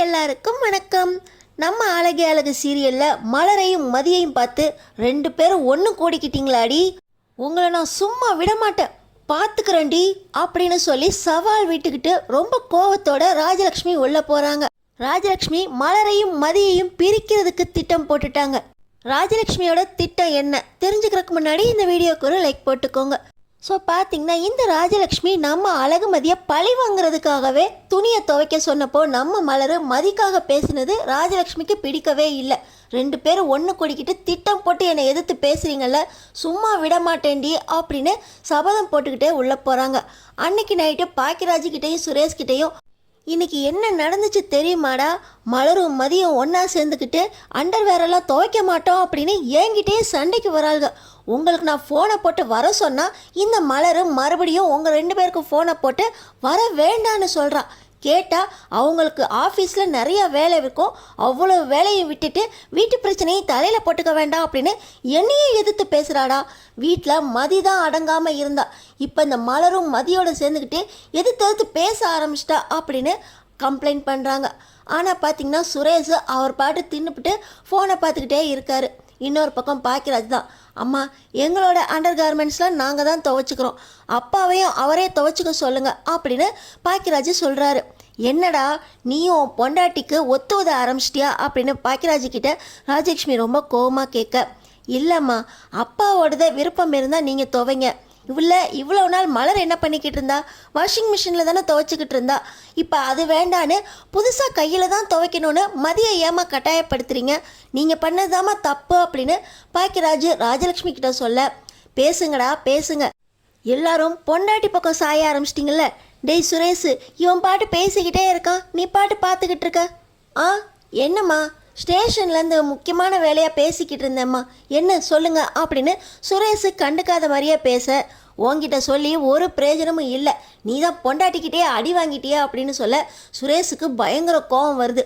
எல்லாருக்கும் வணக்கம். நம்ம அழகே அழகு சீரியலில் மலரையும் மதியையும் பார்த்து 2 பேரும் ஒன்று கூடிக்கிட்டீங்களாடி, உங்களை நான் சும்மா விடமாட்டேன் பார்த்துக்கிறேன்டி அப்படின்னு சொல்லி சவால் விட்டுக்கிட்டு ரொம்ப கோவத்தோட ராஜலக்ஷ்மி உள்ள போகிறாங்க. ராஜலக்ஷ்மி மலரையும் மதியையும் பிரிக்கிறதுக்கு திட்டம் போட்டுட்டாங்க. ராஜலக்ஷ்மியோட திட்டம் என்ன தெரிஞ்சுக்கிறதுக்கு முன்னாடி இந்த வீடியோக்கு ஒரு லைக் போட்டுக்கோங்க. ஸோ பார்த்தீங்கன்னா இந்த ராஜலக்ஷ்மி நம்ம அழகுமதியை பழி வாங்குறதுக்காகவே துணியை துவைக்க சொன்னப்போ நம்ம மலர் மதிக்காக பேசினது ராஜலக்ஷ்மிக்கு பிடிக்கவே இல்லை. 2 பேரும் ஒன்று கூடிக்கிட்டு திட்டம் போட்டு என்னை எதிர்த்து பேசுகிறீங்கல்ல, சும்மா விட மாட்டேன்டி அப்படின்னு சபதம் போட்டுக்கிட்டே உள்ளே போகிறாங்க. அன்னைக்கு நைட்டு பாக்கியராஜ்கிட்டையும் சுரேஷ்கிட்டையும் இன்னைக்கு என்ன நடந்துச்சு தெரியுமாடா, மலரும் மதியம் ஒன்றா சேர்ந்துக்கிட்டு அண்டர்வேரெல்லாம் துவைக்க மாட்டோம் அப்படின்னு என்கிட்டயே சண்டைக்கு வராளுங்க. உங்களுக்கு நான் ஃபோனை போட்டு வர சொன்னால் இந்த மலரும் மறுபடியும் உங்கள் 2 பேருக்கும் ஃபோனை போட்டு வர வேண்டான்னு சொல்கிறான். கேட்டால் அவங்களுக்கு ஆஃபீஸில் நிறையா வேலை இருக்கும், அவ்வளோ வேலையை விட்டுட்டு வீட்டு பிரச்சனையை தலையில் போட்டுக்க வேண்டாம் அப்படின்னு என்னையே எதிர்த்து பேசுகிறாடா. வீட்டில் மதி தான் அடங்காமல் இருந்தா, இப்போ இந்த மலரும் மதியோடு சேர்ந்துக்கிட்டு எதிர்த்து பேச ஆரம்பிச்சிட்டா அப்படின்னு கம்ப்ளைண்ட் பண்ணுறாங்க. ஆனால் பார்த்திங்கன்னா சுரேஷ் அவர் பாட்டு தின்னுபிட்டு ஃபோனை பார்த்துக்கிட்டே இருக்கார். இன்னொரு பக்கம் பாக்கியராஜ் தான், அம்மா எங்களோட அண்டர் கார்மெண்ட்ஸ்லாம் நாங்கள் தான் துவைச்சிக்கிறோம், அப்பாவையும் அவரே துவைச்சிக்க சொல்லுங்கள் அப்படின்னு பாக்கியராஜ் சொல்கிறாரு. என்னடா நீயும் பொண்டாட்டிக்கு ஒத்துவத ஆரம்பிச்சிட்டியா அப்படின்னு பாக்கியராஜ்கிட்ட ராஜலக்ஷ்மி ரொம்ப கோவமாக கேட்க, இல்லைம்மா அப்பாவோடத விருப்பம் இருந்தால் நீங்கள் துவைங்க. இவ்வளோ நாள் மலர் என்ன பண்ணிக்கிட்டு இருந்தா, வாஷிங் மிஷினில் தானே துவைச்சிக்கிட்டு இருந்தா, இப்போ அது வேண்டான்னு புதுசாக கையில் தான் துவைக்கணும்னு மதியை ஏமா கட்டாயப்படுத்துறீங்க, நீங்கள் பண்ணதாம்மா தப்பு அப்படின்னு பாக்கியராஜ் ராஜலக்ஷ்மி கிட்ட சொல்ல, பேசுங்கடா பேசுங்க, எல்லாரும் பொண்டாட்டி பக்கம் சாய ஆரம்பிச்சிட்டிங்கள. டேய் சுரேஷ், இவன் பாட்டு பேசிக்கிட்டே இருக்கான், நீ பாட்டு பார்த்துக்கிட்டு இருக்க. என்னம்மா ஸ்டேஷன்லேருந்து முக்கியமான வேலையாக பேசிக்கிட்டு இருந்தேம்மா, என்ன சொல்லுங்க அப்படின்னு சுரேஷ் கண்டுக்காத மாதிரியே பேச, உன்கிட்ட சொல்லி ஒரு பிரயோஜனமும் இல்லை, நீ தான் பொண்டாட்டிக்கிட்டே அடி வாங்கிட்டியா அப்படின்னு சொல்ல சுரேஷுக்கு பயங்கர கோபம் வருது.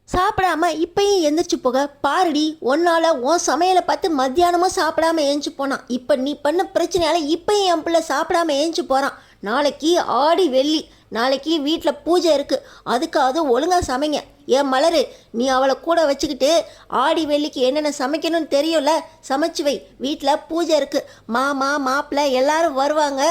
சாப்பிடாம இப்பயும் எந்திரிச்சு போக பாருடி, ஒன்னால உன் சமையலை பார்த்து மத்தியானமும் சாப்பிடாம ஏஞ்சி போனான், இப்போ நீ பண்ண பிரச்சனையால இப்பயும் என் பிள்ளை சாப்பிடாம ஏஞ்சி போகிறான். நாளைக்கு ஆடி வெள்ளி, நாளைக்கு வீட்டில் பூஜை இருக்குது, அதுக்காவது ஒழுங்காக சமைங்க. ஏன் மலரு, நீ அவளை கூட வச்சுக்கிட்டு ஆடி வெள்ளிக்கு என்னென்ன சமைக்கணும்னு தெரியும்ல, சமைச்சு வை. வீட்டில் பூஜை இருக்குது, மாமா மாப்பிள்ளை எல்லாரும் வருவாங்க,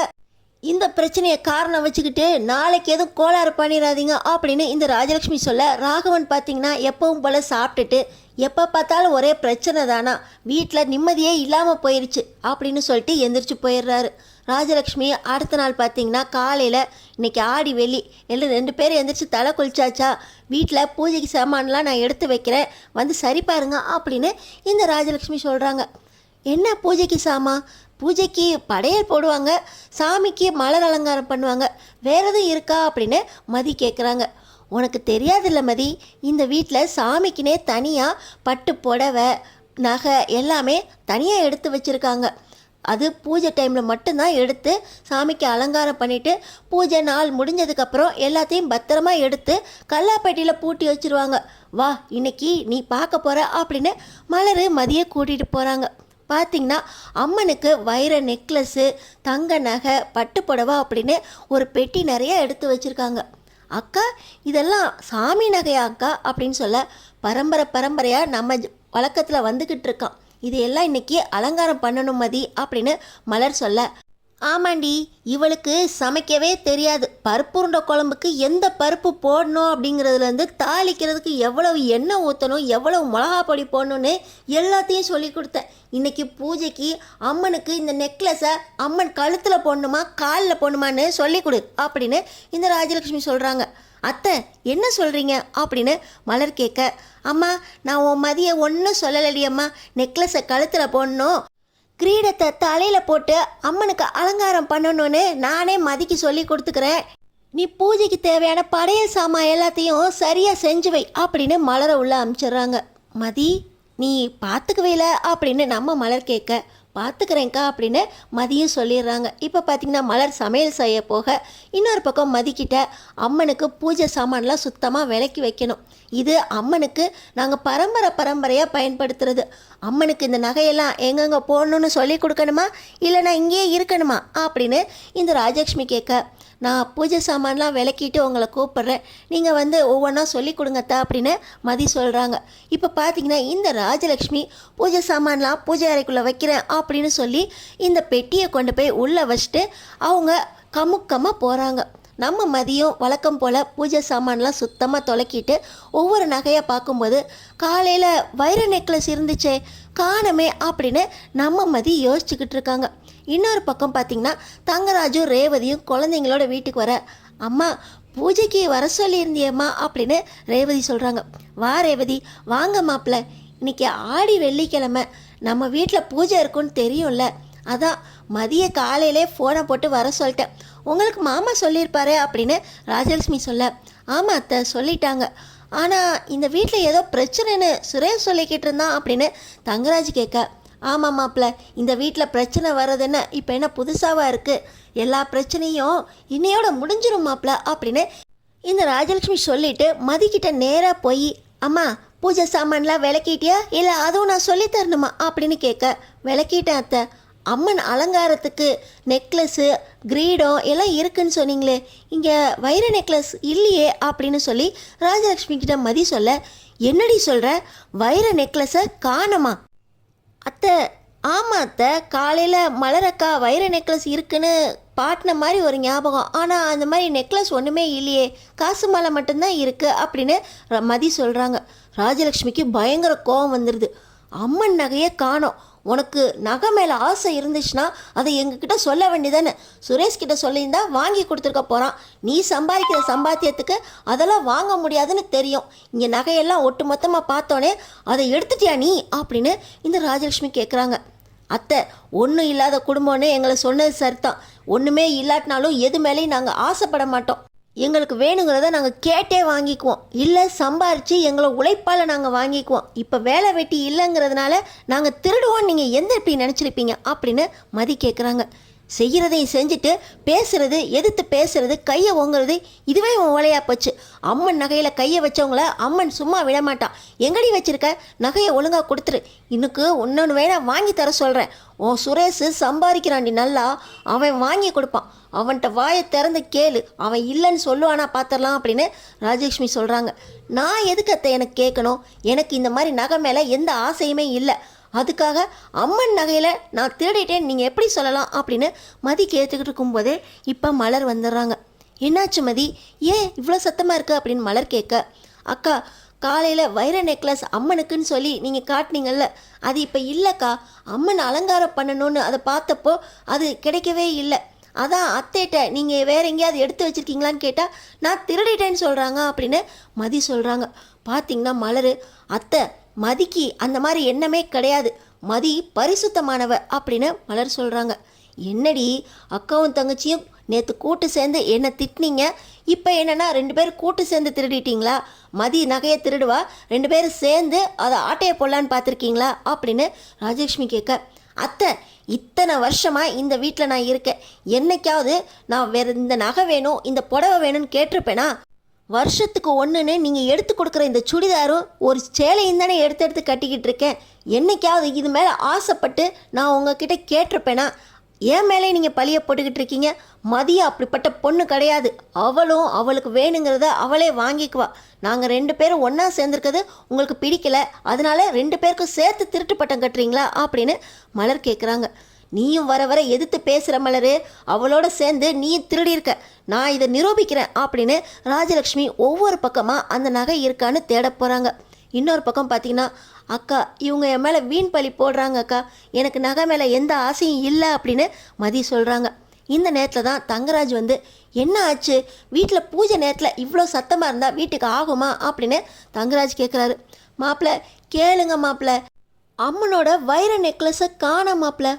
இந்த பிரச்சனையை காரணம் வச்சுக்கிட்டு நாளைக்கு எதுவும் கோளாறு பண்ணிடாதீங்க அப்படின்னு இந்த ராஜலக்ஷ்மி சொல்ல, ராகவன் பார்த்தீங்கன்னா எப்பவும் போல் சாப்பிட்டுட்டு எப்போ பார்த்தாலும் ஒரே பிரச்சனை தானா, வீட்டில் நிம்மதியே இல்லாமல் போயிடுச்சு அப்படின்னு சொல்லிட்டு எந்திரிச்சு போயிடுறாரு. ராஜலக்ஷ்மி அடுத்த நாள் பார்த்தீங்கன்னா காலையில் இன்றைக்கி ஆடி வெள்ளி எல்லாம் 2 பேரும் எந்திரிச்சு தலை குளிச்சாச்சா, வீட்டில் பூஜைக்கு சாமான்லாம் நான் எடுத்து வைக்கிறேன், வந்து சரி பாருங்க அப்படின்னு இந்த ராஜலக்ஷ்மி சொல்கிறாங்க. என்ன பூஜைக்கு சாமான்? பூஜைக்கு படையல் போடுவாங்க, சாமிக்கு மலர் அலங்காரம் பண்ணுவாங்க, வேறு எதுவும் இருக்கா அப்படின்னு மதி கேட்குறாங்க. உனக்கு தெரியாதில்ல மதி, இந்த வீட்டில் சாமிக்குனே தனியாக பட்டு புடவை நகை எல்லாமே தனியாக எடுத்து வச்சுருக்காங்க. அது பூஜை டைமில் மட்டும்தான் எடுத்து சாமிக்கு அலங்காரம் பண்ணிவிட்டு பூஜை நாள் முடிஞ்சதுக்கப்புறம் எல்லாத்தையும் பத்திரமா எடுத்து கல்லாப்பட்டியில் பூட்டி வச்சுருவாங்க. வா இன்னைக்கு நீ பார்க்க போகிற அப்படின்னு மலர் மதியை கூட்டிகிட்டு போகிறாங்க. பார்த்திங்கன்னா அம்மனுக்கு வைர நெக்லஸ்ஸு, தங்க நகை, பட்டு புடவை அப்படின்னு ஒரு பெட்டி நிறைய எடுத்து வச்சுருக்காங்க. அக்கா இதெல்லாம் சாமி நகையா அக்கா அப்படின்னு சொல்ல, பரம்பரையாக நம்ம வழக்கத்தில் வந்துக்கிட்டு இருக்கான், இதையெல்லாம் இன்னைக்கு அலங்காரம் பண்ணணும் மதி அப்படின்னு மலர் சொல்ல, ஆமாண்டி இவளுக்கு சமைக்கவே தெரியாது, பருப்பு உருண்டை குழம்புக்கு எந்த பருப்பு போடணும் அப்படிங்கிறதுலேருந்து தாளிக்கிறதுக்கு எவ்வளவு எண்ணெய் ஊற்றணும், எவ்வளவு மிளகா பொடி போடணுன்னு எல்லாத்தையும் சொல்லி கொடுத்தேன். இன்றைக்கி பூஜைக்கு அம்மனுக்கு இந்த நெக்லஸை அம்மன் கழுத்தில் போடணுமா காலில் போடணுமான்னு சொல்லி கொடு அப்படின்னு இந்த ராஜலக்ஷ்மி சொல்கிறாங்க. அத்தை என்ன சொல்கிறீங்க அப்படின்னு மலர் கேட்க, அம்மா நான் உன் மதியை ஒன்றும் சொல்லலடி அம்மா, நெக்லஸை கழுத்தில் போடணும், கிரீடத்தை தலையில் போட்டு அம்மனுக்கு அலங்காரம் பண்ணணும்னு நானே மதிக்கு சொல்லி கொடுத்துக்கிறேன், நீ பூஜைக்கு தேவையான படையல் சாமான் எல்லாத்தையும் சரியாக செஞ்சு வை அப்படின்னு மலரை உள்ள அனுப்பிச்சிடுறாங்க. மதி நீ பார்த்துக்கவேல அப்படின்னு நம்ம மலர் கேட்க, பார்த்துக்கிறேங்க்கா அப்படின்னு மதியும் சொல்லிடுறாங்க. இப்போ பார்த்திங்கன்னா மலர் சமையல் செய்ய போக இன்னொரு பக்கம் மதிக்கிட்ட அம்மனுக்கு பூஜை சாமான்லாம் சுத்தமாக விலக்கி வைக்கணும், இது அம்மனுக்கு நாங்கள் பரம்பரையாக பயன்படுத்துறது, அம்மனுக்கு இந்த நகையெல்லாம் எங்கெங்கே போடணுன்னு சொல்லி கொடுக்கணுமா இல்லைனா இங்கேயே இருக்கணுமா அப்படின்னு இந்த ராஜலக்ஷ்மி கேட்க, நான் பூஜை சாமான்லாம் விளக்கிட்டு உங்களை கூப்பிட்றேன், நீங்கள் வந்து ஒவ்வொன்றா சொல்லி கொடுங்கத்தா அப்படின்னு மதி சொல்கிறாங்க. இப்போ பார்த்தீங்கன்னா இந்த ராஜலக்ஷ்மி பூஜை சாமான்லாம் பூஜை அறைக்குள்ளே வைக்கிறேன் அப்படின்னு சொல்லி இந்த பெட்டியை கொண்டு போய் உள்ளே வச்சுட்டு அவங்க கமுக்கமாக போகிறாங்க. நம்ம மதியம் வழக்கம் போல் பூஜை சாமான்லாம் சுத்தமாக தொலைக்கிட்டு ஒவ்வொரு நகையாக பார்க்கும்போது காலையில் வைர நெக்லஸ் இருந்துச்சே காணமே அப்படின்னு நம்ம மதி யோசிச்சுக்கிட்டு இருக்காங்க. இன்னொரு பக்கம் பார்த்திங்கன்னா தங்கராஜும் ரேவதியும் குழந்தைங்களோட வீட்டுக்கு வர, அம்மா பூஜைக்கு வர சொல்லியிருந்தியம்மா அப்படின்னு ரேவதி சொல்கிறாங்க. வா ரேவதி, வாங்க மாப்பிள்ள, இன்னைக்கு ஆடி வெள்ளிக்கிழமை, நம்ம வீட்டில் பூஜை இருக்குன்னு தெரியும்ல, அதான் மதிய காலையிலே ஃபோனை போட்டு வர சொல்லிட்டேன், உங்களுக்கு மாமா சொல்லியிருப்பாரு அப்படின்னு ராஜலட்சுமி சொல்ல, ஆமாம் அத்தை சொல்லிட்டாங்க, ஆனால் இந்த வீட்டில் ஏதோ பிரச்சனைன்னு சுரேஷ் சொல்லிக்கிட்டு இருந்தான் அப்படின்னு தங்கராஜ் கேட்க, ஆமாம் மாப்பிள்ள, இந்த வீட்டில் பிரச்சனை வர்றதுன்னு இப்போ என்ன புதுசாவாக இருக்குது, எல்லா பிரச்சனையும் இன்னையோட முடிஞ்சிடும் மாப்பிள்ள அப்படின்னு இந்த ராஜலட்சுமி சொல்லிட்டு மதிக்கிட்ட நேராக போய், அம்மா பூஜை சாமான்லாம் விளக்கிட்டியா, இல்லை அதுவும் நான் சொல்லி தரணுமா அப்படின்னு கேட்க, விளக்கிட்டேன் அத்தை, அம்மன் அலங்காரத்துக்கு நெக்லஸ்ஸு கிரீடம் எல்லாம் இருக்குன்னு சொன்னீங்களே, இங்கே வைர நெக்லஸ் இல்லையே அப்படின்னு சொல்லி ராஜலக்ஷ்மி கிட்ட மதி சொல்ல, என்னடி சொல்கிற, வைர நெக்லஸை காணோமா? அத்தை ஆமாம் அத்தை, காலையில் மலரக்கா வைர நெக்லஸ் இருக்குன்னு பாட்டின மாதிரி ஒரு ஞாபகம், ஆனால் அந்த மாதிரி நெக்லஸ் ஒன்றுமே இல்லையே, காசு மாலை மட்டும்தான் இருக்குது அப்படின்னு மதி சொல்கிறாங்க. ராஜலக்ஷ்மிக்கு பயங்கர கோபம் வந்துடுது. அம்மன் நகையே காணோம், உனக்கு நகை மேலே ஆசை இருந்துச்சுன்னா அதை எங்ககிட்ட சொல்ல வேண்டியதானே, சுரேஷ்கிட்ட சொல்லியிருந்தா வாங்கி கொடுத்துருக்க போகிறான், நீ சம்பாதிக்கிற சம்பாத்தியத்துக்கு அதெல்லாம் வாங்க முடியாதுன்னு தெரியும், இங்கே நகையெல்லாம் ஒட்டு மொத்தமாக பார்த்தோன்னே அதை எடுத்துட்டியா நீ அப்படின்னு இந்த ராஜலட்சுமி கேட்குறாங்க. அத்தை ஒன்றும் இல்லாத குடும்பம்னு எங்களை சொன்னது சரிதான், ஒன்றுமே இல்லாட்டினாலும் எது மேலேயும் நாங்கள் ஆசைப்பட மாட்டோம், எங்களுக்கு வேணுங்கிறத நாங்கள் கேட்டே வாங்கிக்குவோம், இல்லை சம்பாரித்து எங்களை உழைப்பால் நாங்கள் வாங்கிக்குவோம், இப்போ வேலை வெட்டி இல்லைங்கிறதுனால நாங்கள் திருடுவோம், நீங்கள் எந்த இப்படி நினச்சிருப்பீங்க அப்படின்னு மதி கேட்குறாங்க. செய்கிறதையும் செஞ்சுட்டு பேசுறது, எதிர்த்து பேசுறது, கையை ஓங்குறது, இதுவே உன் வேலையாக போச்சு. அம்மன் நகையில் கையை வச்சவங்கள அம்மன் சும்மா விடமாட்டான், எங்கடி வச்சிருக்க, நகையை ஒழுங்காக கொடுத்துரு, இன்னுக்கு இன்னொன்று வேணா வாங்கி தர சொல்கிறேன், உன் சுரேஷ் சம்பாதிக்கிறாண்டி நல்லா, அவன் வாங்கி கொடுப்பான், அவன்கிட்ட வாயை திறந்து கேளு, அவன் இல்லைன்னு சொல்லுவானா பார்த்துடலாம் அப்படின்னு ராஜலட்சுமி சொல்கிறாங்க. நான் எதுக்கு அத்தை எனக்கு கேட்கணும், எனக்கு இந்த மாதிரி நகை மேலே எந்த ஆசையுமே இல்லை, அதுக்காக அம்மன் நகையில் நான் திருடிட்டேன்னு நீங்கள் எப்படி சொல்லலாம் அப்படின்னு மதி கேட்டுக்கிட்டு இருக்கும்போதே இப்போ மலர் வந்துடுறாங்க. என்னாச்சு மதி, ஏன் இவ்வளோ சத்தமாக இருக்குது அப்படின்னு மலர் கேட்க, அக்கா காலையில் வைர நெக்லஸ் அம்மனுக்குன்னு சொல்லி நீங்கள் காட்டினீங்கல்ல, அது இப்போ இல்லைக்கா, அம்மன் அலங்காரம் பண்ணணும்னு அதை பார்த்தப்போ அது கிடைக்கவே இல்லை, அதான் அத்தைட்ட நீங்கள் வேறு எங்கேயாவது எடுத்து வச்சுருக்கீங்களான்னு கேட்டால் நான் திருடிட்டேன்னு சொல்கிறாங்க அப்படின்னு மதி சொல்கிறாங்க. பார்த்திங்கன்னா மலர், அத்தை மதிக்கு அந்த மாதிரி எண்ணமே கிடையாது, மதி பரிசுத்தமானவ அப்படின்னு மலர் சொல்கிறாங்க. என்னடி அக்காவும் தங்கச்சியும் நேற்று கூட்டு சேர்ந்து என்னை திட்டினீங்க, இப்போ என்னென்னா 2 பேரும் கூட்டு சேர்ந்து திருடிட்டீங்களா, மதி நகையை திருடுவா, 2 பேரும் சேர்ந்து அதை ஆட்டையை போடலான்னு பார்த்துருக்கீங்களா அப்படின்னு ராஜலட்சுமி கேட்க, அத்தை இத்தனை வருஷமாக இந்த வீட்டில் நான் இருக்கேன், என்னைக்காவது நான் வேறு இந்த நகை வேணும் இந்த புடவை வேணும்னு கேட்டிருப்பேனா, வருஷத்துக்கு ஒன்றுன்னு நீங்கள் எடுத்து கொடுக்குற இந்த சுடிதாரும் ஒரு சேலையும் தானே எடுத்து கட்டிக்கிட்டு இருக்கேன், என்னைக்காவது இது மேலே ஆசைப்பட்டு நான் உங்ககிட்ட கேட்டிருப்பேனா, என் மேலே நீங்கள் பழிய போட்டுக்கிட்டு இருக்கீங்க, மதியம் அப்படிப்பட்ட பொண்ணு கிடையாது, அவளும் அவளுக்கு வேணுங்கிறத அவளே வாங்கிக்குவா, நாங்கள் 2 பேரும் ஒன்றா சேர்ந்துருக்கிறது உங்களுக்கு பிடிக்கல, அதனால 2 பேருக்கும் சேர்த்து திருட்டு பட்டம் கட்டுறீங்களா அப்படின்னு மலர் கேட்குறாங்க. நீயும் வர வர எதிர்த்து பேசுகிற மலரு, அவளோட சேர்ந்து நீயும் திருடியிருக்க, நான் இதை நிரூபிக்கிறேன் அப்படின்னு ராஜலக்ஷ்மி ஒவ்வொரு பக்கமாக அந்த நகை இருக்கான்னு தேட போகிறாங்க. இன்னொரு பக்கம் பார்த்தீங்கன்னா, அக்கா இவங்க என் மேலே வீண் பழி போடுறாங்க அக்கா, எனக்கு நகை மேலே எந்த ஆசையும் இல்லை அப்படின்னு மதி சொல்கிறாங்க. இந்த நேரத்தில் தான் தங்கராஜ் வந்து, என்ன ஆச்சு வீட்டில் பூஜை நேரத்தில் இவ்வளோ சத்தமாக இருந்தால் வீட்டுக்கு ஆகுமா அப்படின்னு தங்கராஜ் கேட்குறாரு. மாப்பிள்ள கேளுங்க மாப்பிள்ள, அம்மனோட வைர நெக்லஸை காண மாப்பிள்ள,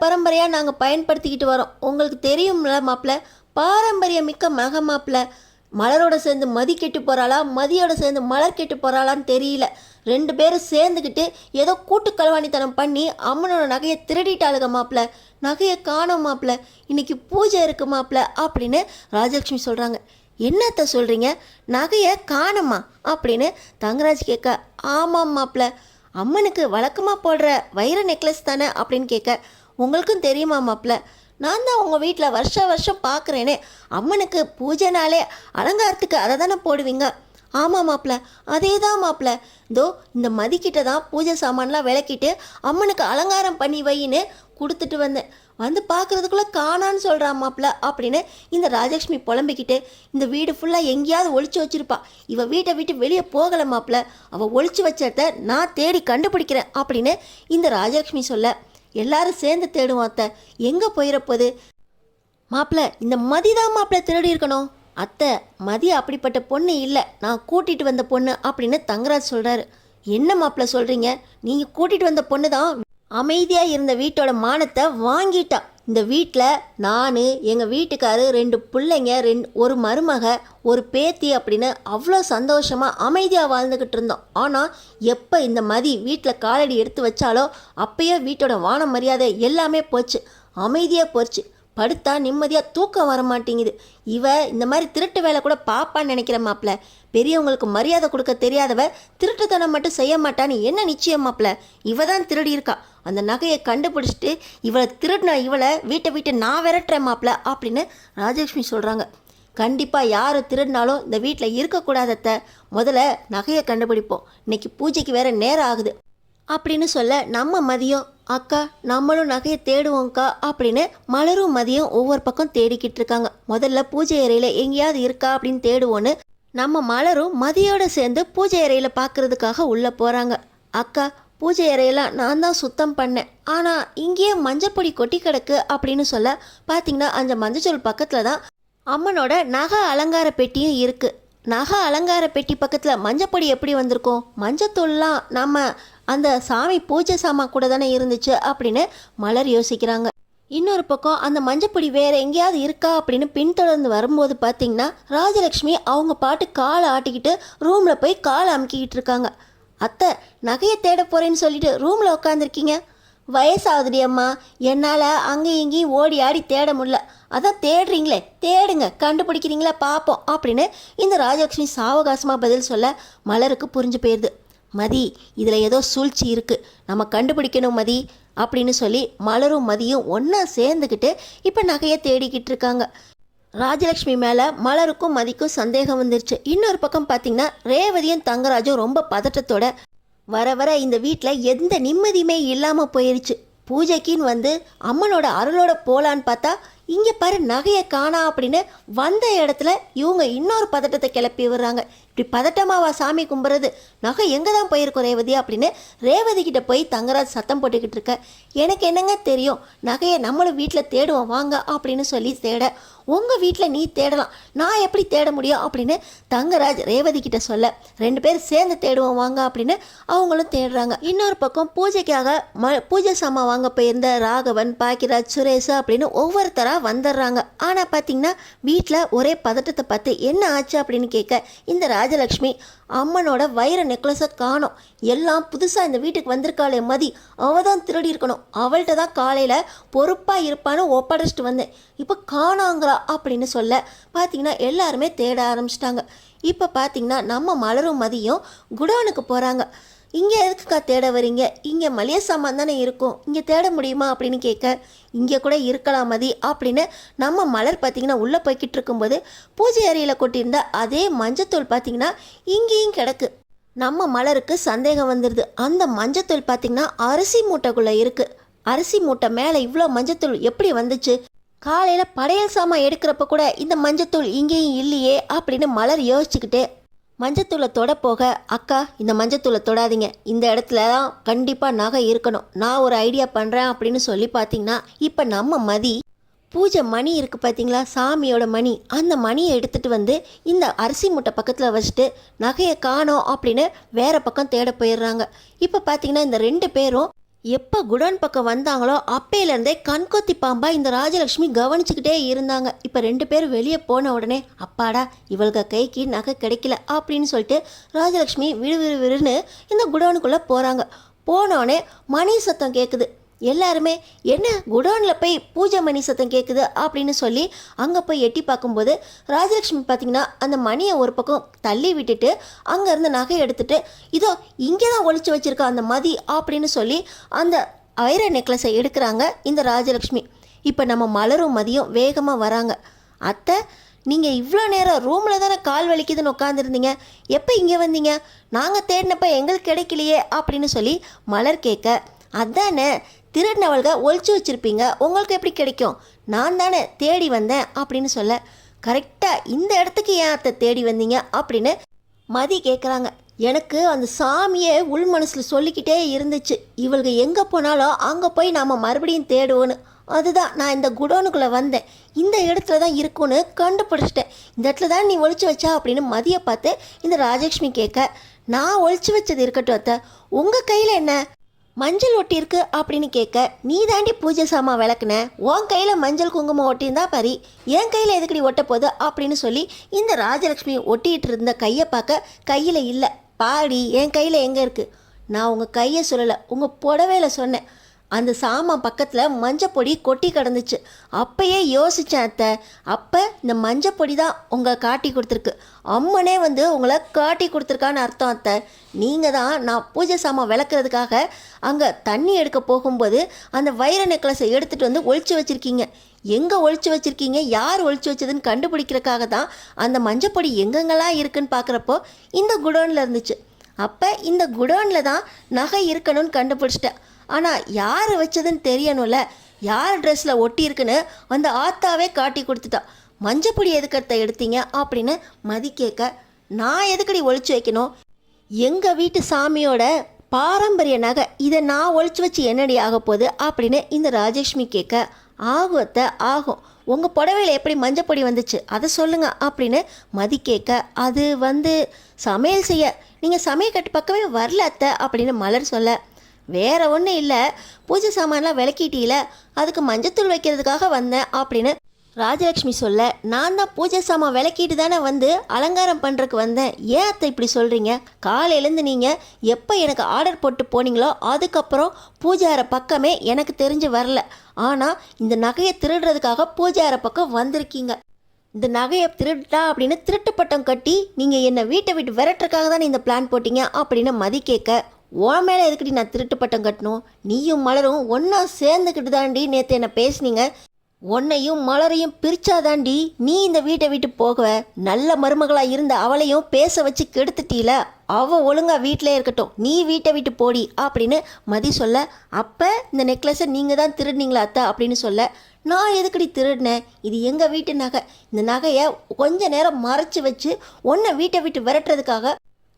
பரம்பரையாக நாங்கள் பயன்படுத்திக்கிட்டு வரோம், உங்களுக்கு தெரியும்ல மாப்பிள்ள, பாரம்பரியம் மிக்க மக மாப்பிள்ள, மலரோட சேர்ந்து மதி கெட்டு போகிறாளா, மதியோட சேர்ந்து மலர் கெட்டு போகிறாளான்னு தெரியல, 2 பேரும் சேர்ந்துக்கிட்டு ஏதோ கூட்டு கலவாணித்தனம் பண்ணி அம்மனோட நகையை திருடிட்டாளுங்க மாப்பிள்ள, நகையை காணோம் மாப்பிள்ள, இன்னைக்கு பூஜை இருக்கு மாப்பிள்ள அப்படின்னு ராஜலட்சுமி சொல்கிறாங்க. என்னத்த சொல்கிறீங்க, நகையை காணுமா அப்படின்னு தங்கராஜ் கேட்க, ஆமாம் மாப்பிள்ள, அம்மனுக்கு வழக்கமாக போடுற வைர நெக்லஸ் தானே அப்படின்னு கேட்க, உங்களுக்கும் தெரியுமா மாப்பிள்ள, நான் தான் உங்கள் வீட்டில் வருஷம் பார்க்குறேனே, அம்மனுக்கு பூஜைனாலே அலங்காரத்துக்கு அதை தானே போடுவீங்க. ஆமாம் மாப்பிள்ள, அதே தான் மாப்பிள்ள. இதோ இந்த மதிக்கிட்ட தான் பூஜை சாமான்லாம் விளக்கிட்டு அம்மனுக்கு அலங்காரம் பண்ணி வையின்னு கொடுத்துட்டு வந்தேன். வந்து பார்க்குறதுக்குள்ளே காணான்னு சொல்கிறான் மாப்பிள்ள அப்படின்னு இந்த ராஜலக்ஷ்மி புலம்பிக்கிட்டு, இந்த வீடு ஃபுல்லாக எங்கேயாவது ஒளிச்சு வச்சுருப்பா, இவள் வீட்டை விட்டு வெளியே போகலை மாப்பிள்ள, அவள் ஒளிச்சு வச்சத நான் தேடி கண்டுபிடிக்கிறேன் அப்படின்னு இந்த ராஜலக்ஷ்மி சொல்ல, எல்லாரும் சேர்ந்து தேடுவோம் அத்தை, எங்கே போயிடப்போகுது மாப்பிள்ள, இந்த மதிதான் மாப்பிள்ள திருடி இருக்கணும். அத்தை, மதி அப்படிப்பட்ட பொண்ணு இல்லை, நான் கூட்டிகிட்டு வந்த பொண்ணு அப்படின்னு தங்கராஜ் சொல்கிறாரு. என்ன மாப்பிள்ள சொல்கிறீங்க? நீங்கள் கூட்டிகிட்டு வந்த பொண்ணு தான் அமைதியாக இருந்த வீட்டோட மானத்தை வாங்கிட்டா. இந்த வீட்டில் நான், எங்கள் வீட்டுக்காரு, 2 பிள்ளைங்க, ஒரு மருமக, ஒரு பேத்தி அப்படின்னு அவ்வளோ சந்தோஷமாக அமைதியாக வாழ்ந்துக்கிட்டு இருந்தோம். ஆனால் எப்போ இந்த மதி வீட்டில் காலடி எடுத்து வச்சாலோ அப்பயே வீட்டோட வான மரியாதை எல்லாமே போச்சு, அமைதியாக போச்சு. படுத்தா நிம்மதியாக தூக்கம் வர மாட்டேங்குது. இந்த மாதிரி திருட்டு வேலை கூட பாப்பான்னு நினைக்கிற மாப்பிள்ள. பெரியவங்களுக்கு மரியாதை கொடுக்க தெரியாதவ திருட்டுத்தனம் மட்டும் செய்ய மாட்டான்னு என்ன நிச்சயம் மாப்பிள்ள? தான் திருடி இருக்கா. அந்த நகையை கண்டுபிடிச்சிட்டு இவளை திருடினா இவளை வீட்டை விட்டு நான் விரட்டுறேன் மாப்பிள்ள அப்படின்னு ராஜலக்ஷ்மி சொல்கிறாங்க. கண்டிப்பாக யார் திருடினாலும் இந்த வீட்டில் இருக்கக்கூடாதத்த, முதல்ல நகையை கண்டுபிடிப்போம், இன்னைக்கு பூஜைக்கு வேற நேரம் ஆகுது அப்படின்னு சொல்ல, நம்ம மதியம் அக்கா நம்மளும் நகையை தேடுவோங்க்கா அப்படின்னு மலரும் மதியம் ஒவ்வொரு பக்கம் தேடிக்கிட்டு இருக்காங்க. முதல்ல பூஜை அறையில் எங்கேயாவது இருக்கா அப்படின்னு தேடுவோன்னு நம்ம மலரும் மதியோட சேர்ந்து பூஜை அறையில் பார்க்கறதுக்காக உள்ளே போகிறாங்க. அக்கா, பூஜை அறையெல்லாம் நான் தான் சுத்தம் பண்ணேன், ஆனால் இங்கேயே மஞ்சப்பொடி கொட்டி கிடக்கு அப்படின்னு சொல்ல, பார்த்தீங்கன்னா அந்த மஞ்சச்சொல் பக்கத்தில் தான் அம்மனோட நகை அலங்கார பெட்டியும் இருக்குது. நகை அலங்கார பெட்டி பக்கத்தில் மஞ்சப்பொடி எப்படி வந்திருக்கும்? மஞ்சத்தூள்லாம் நம்ம அந்த சாமி பூஜை சாமான் கூட தானே இருந்துச்சு அப்படின்னு மலர் யோசிக்கிறாங்க. இன்னொரு பக்கம் அந்த மஞ்சப்பொடி வேறு எங்கேயாவது இருக்கா அப்படின்னு பின்தொடர்ந்து வரும்போது பார்த்தீங்கன்னா ராஜலக்ஷ்மி அவங்க பாட்டு காலை ஆட்டிக்கிட்டு ரூமில் போய் காலை அமுக்கிக்கிட்டு இருக்காங்க. அத்தை, நகையை தேட போகிறேன்னு சொல்லிட்டு ரூமில் உட்காந்துருக்கீங்க. வயசாகுதுடி அம்மா, என்னால் அங்கேயும் இங்கேயும் ஓடி ஆடி தேட முடியல, அதான் தேடுறீங்களே, தேடுங்க, கண்டுபிடிக்கிறீங்களா பார்ப்போம் அப்படின்னு இந்த ராஜலக்ஷ்மி சாவகாசமாக பதில் சொல்ல மலருக்கு புரிஞ்சு போயிடுது. மதி, இதில் ஏதோ சூழ்ச்சி இருக்குது, நம்ம கண்டுபிடிக்கணும் மதி அப்படின்னு சொல்லி மலரும் மதியும் ஒன்றா சேர்ந்துக்கிட்டு இப்போ நகையை தேடிக்கிட்டு இருக்காங்க. ராஜலக்ஷ்மி மேலே மலருக்கும் மதிக்கும் சந்தேகம் வந்துருச்சு. இன்னொரு பக்கம் பார்த்திங்கன்னா ரேவதியும் தங்கராஜும் ரொம்ப பதட்டத்தோட வர வர இந்த வீட்டில் எந்த நிம்மதியுமே இல்லாமல் போயிடுச்சு. பூஜைக்குன்னு வந்து அம்மனோட அருளோட போகலான்னு பார்த்தா இங்கே பாரு நகையை காணா அப்படின்னு வந்த இடத்துல இவங்க இன்னொரு பதட்டத்தை கிளப்பி விடுறாங்க. இப்படி பதட்டமாவா சாமி கும்பிட்றது? நகை எங்கே தான் போயிருக்கோம் ரேவதி அப்படின்னு ரேவதி கிட்ட போய் தங்கராஜ் சத்தம் போட்டுக்கிட்டு இருக்க. எனக்கு என்னங்க தெரியும், நகையை நம்மளும் வீட்டில் தேடுவோம் வாங்க அப்படின்னு சொல்லி தேட, உங்கள் வீட்டில் நீ தேடலாம், நான் எப்படி தேட முடியும் அப்படின்னு தங்கராஜ் ரேவதி கிட்ட சொல்ல, 2 பேர் சேர்ந்து தேடுவோம் வாங்க அப்படின்னு அவங்களும் தேடுறாங்க. இன்னொரு பக்கம் பூஜைக்காக பூஜை சாமான் வாங்க போயிருந்த ராகவன், பாக்கியராஜ், சுரேஷ் அப்படின்னு ஒவ்வொருத்தராக வந்துடுறாங்க. ஆனால் பார்த்தீங்கன்னா வீட்டில் ஒரே பதட்டத்தை பார்த்து என்ன ஆச்சு அப்படின்னு கேட்க, இந்த ராஜலக்ஷ்மி அம்மனோட வைர நெக்லஸை காணோம், எல்லாம் புதுசாக இந்த வீட்டுக்கு வந்திருக்காளே மதி, அவள் தான் திருடி இருக்கணும், அவள்கிட்ட தான் காலையில் பொறுப்பாக இருப்பான்னு ஒப்படைச்சிட்டு வந்தேன், இப்போ காணாங்கிறா அப்படின்னு சொல்ல பார்த்தீங்கன்னா எல்லாருமே தேட ஆரம்பிச்சிட்டாங்க. இப்போ பார்த்தீங்கன்னா நம்ம மலரும் மதியும் குடோனுக்கு போகிறாங்க. இங்கே எதுக்குக்கா தேட வரீங்க? இங்கே மளிகை சாமான் தானே இருக்கும், இங்கே தேட முடியுமா அப்படின்னு கேட்க, இங்கே கூட இருக்கலாம் மதி அப்படின்னு நம்ம மலர் பார்த்திங்கன்னா உள்ளே போய்கிட்டு இருக்கும்போது பூஜை அறையில் கொட்டியிருந்த அதே மஞ்சத்தூள் பார்த்திங்கன்னா இங்கேயும் கிடக்கு. நம்ம மலருக்கு சந்தேகம் வந்துடுது. அந்த மஞ்சத்தூள் பார்த்திங்கன்னா அரிசி மூட்டைக்குள்ளே இருக்குது. அரிசி மூட்டை மேலே இவ்வளோ மஞ்சத்தூள் எப்படி வந்துச்சு? காலையில் படையல் சாமான் எடுக்கிறப்ப கூட இந்த மஞ்சத்தூள் இங்கேயும் இல்லையே அப்படின்னு மலர் யோசிச்சுக்கிட்டே மஞ்சத்தூளை தொட போக, அக்கா இந்த மஞ்சத்தூளை தொடாதீங்க, இந்த இடத்துல தான் கண்டிப்பாக நகை இருக்கணும், நான் ஒரு ஐடியா பண்ணுறேன் அப்படின்னு சொல்லி பார்த்தீங்கன்னா இப்போ நம்ம மதி பூஜை மணி இருக்குது பார்த்தீங்களா, சாமியோட மணி, அந்த மணியை எடுத்துகிட்டு வந்து இந்த அரிசி மூட்டை பக்கத்தில் வச்சுட்டு நகையை காணோம் அப்படின்னு வேறு பக்கம் தேட போயிடுறாங்க. இப்போ பார்த்தீங்கன்னா இந்த 2 பேரும் எப்போ குடோன் பக்கம் வந்தாங்களோ அப்பையிலேருந்தே கண்கொத்தி பாம்பா இந்த ராஜலக்ஷ்மி கவனிச்சுக்கிட்டே இருந்தாங்க. இப்போ 2 பேர் வெளியே போன உடனே அப்பாடா இவளுக்கு கைக்கு நகை கிடைக்கல அப்படின்னு சொல்லிட்டு ராஜலக்ஷ்மி விறுவிறுன்னு இந்த குடோனுக்குள்ளே போகிறாங்க. போனோடனே மணி சத்தம் கேட்குது. எல்லாருமே என்ன குடோனில் போய் பூஜை மணி சத்தம் கேட்குது அப்படின்னு சொல்லி அங்கே போய் எட்டி பார்க்கும்போது ராஜலக்ஷ்மி பார்த்திங்கன்னா அந்த மணியை ஒரு பக்கம் தள்ளி விட்டுட்டு அங்கேருந்து நகை எடுத்துகிட்டு இதோ இங்கே தான் ஒழிச்சு வச்சுருக்கா அந்த மதி அப்படின்னு சொல்லி அந்த வைர நெக்லஸை எடுக்கிறாங்க இந்த ராஜலக்ஷ்மி. இப்போ நம்ம மலரும் மதியம் வேகமாக வராங்க. அத்தை, நீங்கள் இவ்வளோ நேரம் ரூமில் தானே கால் வலிக்குதுன்னு உட்காந்துருந்தீங்க, எப்போ இங்கே வந்தீங்க? நாங்கள் தேடினப்ப எங்களுக்கு கிடைக்கலையே அப்படின்னு சொல்லி மலர் கேட்க, அதானே திருடினவள்க ஒழிச்சு வச்சுருப்பீங்க, உங்களுக்கு எப்படி கிடைக்கும்? நான் தானே தேடி வந்தேன் அப்படின்னு சொல்ல, கரெக்டாக இந்த இடத்துக்கு ஏன் அத்தை தேடி வந்தீங்க அப்படின்னு மதி கேட்குறாங்க. எனக்கு அந்த சாமியை உள் மனசில் சொல்லிக்கிட்டே இருந்துச்சு, இவளுக்கு எங்கே போனாலும் அங்கே போய் நாம் மறுபடியும் தேடுவோன்னு. அதுதான் நான் இந்த குடோனுக்குள்ளே வந்தேன், இந்த இடத்துல தான் இருக்குன்னு கண்டுபிடிச்சிட்டேன். இந்த இடத்துல தான் நீ ஒழிச்சு வச்சா அப்படின்னு மதியை பார்த்து இந்த ராஜலக்ஷ்மி கேட்க, நான் ஒழிச்சு வச்சது இருக்கட்டும் அத்தை, உங்கள் கையில் என்ன மஞ்சள் ஒட்டி இருக்கு அப்படின்னு கேட்க, நீ தாண்டி பூஜை சாமான் விளக்குன, உன் கையில் மஞ்சள் குங்குமம் ஒட்டியிருந்தா பரி, என் கையில் எதுக்கடி ஒட்ட போகுது அப்படின்னு சொல்லி இந்த ராஜலக்ஷ்மி ஒட்டிகிட்டு இருந்த கையை பார்க்க, கையில் இல்லை பாடி, என் கையில் எங்கே இருக்குது? நான் உங்கள் கையை சொல்லலை, உங்கள் புடவையில் சொன்னேன். அந்த சாமான் பக்கத்தில் மஞ்சப்பொடி கொட்டி கிடந்துச்சு. அப்பயே யோசித்தேன் அத்தை, அப்போ இந்த மஞ்சப்பொடி தான் உங்களை காட்டி கொடுத்துருக்கு, அம்மனே வந்து உங்களை காட்டி கொடுத்துருக்கான்னு அர்த்தம் அத்தை. நீங்கள் தான் நான் பூஜை சாமான் விளக்குறதுக்காக அங்கே தண்ணி எடுக்க போகும்போது அந்த வைர நெக்லஸை எடுத்துகிட்டு வந்து ஒழிச்சு வச்சுருக்கீங்க. எங்கே ஒழிச்சு வச்சுருக்கீங்க, யார் ஒழிச்சு வச்சதுன்னு கண்டுபிடிக்கிறதுக்காக தான் அந்த மஞ்சப்பொடி எங்கெங்கெல்லாம் இருக்குன்னு பார்க்குறப்போ இந்த குடோனில் இருந்துச்சு. அப்போ இந்த குடோனில் தான் நகை இருக்கணும்னு கண்டுபிடிச்சிட்டேன். ஆனால் யார் வச்சதுன்னு தெரியணும்ல, யார் ட்ரெஸ்ஸில் ஒட்டியிருக்குன்னு அந்த ஆத்தாவே காட்டி கொடுத்துட்டா. மஞ்சப்பொடி எதுக்கத்தை எடுத்தீங்க அப்படின்னு மதி கேட்க, நான் எதுக்கடி ஒழிச்சு வைக்கணும், எங்கள் வீட்டு சாமியோட பாரம்பரிய நகை, இதை நான் ஒழிச்சு வச்சு என்னடி ஆக போகுது அப்படின்னு இந்த ராஜலக்ஷ்மி கேட்க, ஆகுத்த ஆகும், உங்கள் புடவையில் எப்படி மஞ்சப்பொடி வந்துச்சு அதை சொல்லுங்கள் அப்படின்னு மதி கேட்க, அது வந்து சமையல் செய்ய, நீங்கள் சமையல் கட்டு பக்கமே வரல அத்தை அப்படின்னு மலர் சொல்ல, வேற ஒன்றும் இல்லை, பூஜை சாமான்லாம் விளக்கிட்டீல, அதுக்கு மஞ்சத்தூள் வைக்கிறதுக்காக வந்தேன் அப்படின்னு ராஜலக்ஷ்மி சொல்ல, நான் தான் பூஜை சாமான் விளக்கிட்டு தானே வந்து அலங்காரம் பண்ணுறதுக்கு வந்தேன், ஏன் அத்தை இப்படி சொல்கிறீங்க? காலையிலேருந்து நீங்கள் எப்போ எனக்கு ஆர்டர் போட்டு போனீங்களோ அதுக்கப்புறம் பூஜை அறை பக்கமே எனக்கு தெரிஞ்சு வரல. ஆனால் இந்த நகையை திருடுறதுக்காக பூஜை அறை பக்கம் வந்திருக்கீங்க. இந்த நகையை திருட்டா அப்படின்னு திருட்டு பட்டம் கட்டி நீங்கள் என்னை வீட்டை விட்டு விரட்டுறதுக்காக தானே இந்த பிளான் போட்டிங்க அப்படின்னு மதி கேட்க, உன் மேலே எதுக்கிட்டி நான் திருட்டு பட்டம் கட்டணும்? நீயும் மலரும் ஒன்றா சேர்ந்துக்கிட்டு தாண்டி நேற்று என்ன பேசுனீங்க, உன்னையும் மலரையும் பிரிச்சாதாண்டி நீ இந்த வீட்டை விட்டு போக. நல்ல மருமகளாக இருந்த அவளையும் பேச வச்சு கெடுத்துட்டீல, அவள் ஒழுங்காக வீட்டிலே இருக்கட்டும், நீ வீட்டை விட்டு போடி அப்படின்னு மதி சொல்ல, அப்போ இந்த நெக்லஸை நீங்கள் தான் திருடுனீங்களா அத்தை அப்படின்னு சொல்ல, நான் எதுக்கடி திருடினேன், இது எங்கள் வீட்டு நகை, இந்த நகையை கொஞ்ச நேரம் மறைச்சி வச்சு உன்னை வீட்டை விட்டு விரட்டுறதுக்காக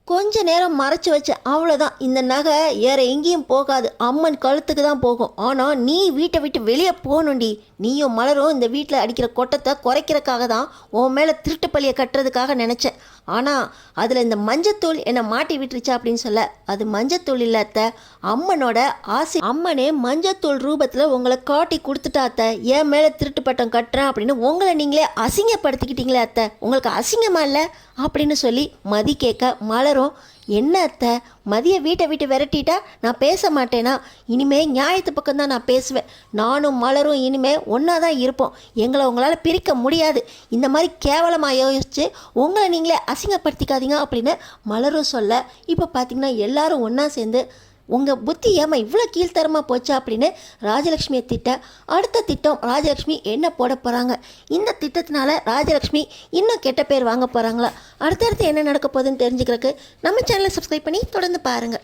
கொஞ்ச நேரம் மறைச்சி வச்சேன், அவ்வளோதான். இந்த நகை வேற எங்கேயும் போகாது, அம்மன் கழுத்துக்கு தான் போகும். ஆனால் நீ வீட்டை விட்டு வெளியே போகணுண்டி, நீயும் மலரும் இந்த வீட்டில் அடிக்கிற கொட்டத்தை குறைக்கிறதுக்காக தான் உன் மேலே திருட்டு பள்ளியை கட்டுறதுக்காக நினச்சேன். ஆனால் அதில் இந்த மஞ்சத்தூள் என்னை மாட்டி விட்டுருச்சா அப்படின்னு சொல்ல, அது மஞ்சத்தூள் இல்லாத அம்மனோட ஆசை, அம்மனே மஞ்சத்தூள் ரூபத்தில் உங்களை காட்டி கொடுத்துட்டா அத்தை, என் மேலே திருட்டு பட்டம் கட்டுறேன் அப்படின்னு உங்களை நீங்களே அசிங்கப்படுத்திக்கிட்டீங்களே அத்தை, உங்களுக்கு அசிங்கமா இல்லை அப்படின்னு சொல்லி மதி கேட்க, மலரும் என்ன அத்தை, மதியை வீட்டை விட்டு விரட்டிட்டா நான் பேச மாட்டேனா, இனிமே நியாயத்து பக்கம் தான் நான் பேசுவேன், நானும் மலரும் இனிமே ஒன்றா தான் இருப்போம், எங்களை உங்களால் பிரிக்க முடியாது, இந்த மாதிரி கேவலமாக யோசிச்சு உங்களை நீங்களே அசிங்கப்படுத்திக்காதீங்க அப்படின்னு மலரும் சொல்ல, இப்போ பார்த்தீங்கன்னா எல்லாரும் ஒன்றா சேர்ந்து உங்கள் புத்தி ஏமா இவ்வளோ கீழ்த்தரமாக போச்சா அப்படின்னு ராஜலக்ஷ்மியை திட்ட, அடுத்த திட்டம் ராஜலக்ஷ்மி என்ன போட போகிறாங்க, இந்த திட்டத்தினால ராஜலக்ஷ்மி இன்னும் கெட்ட பேர் வாங்க போகிறாங்களா, அடுத்தடுத்து என்ன நடக்க போகுதுன்னு தெரிஞ்சுக்கிறதுக்கு நம்ம சேனலை சப்ஸ்கிரைப் பண்ணி தொடர்ந்து பாருங்கள்.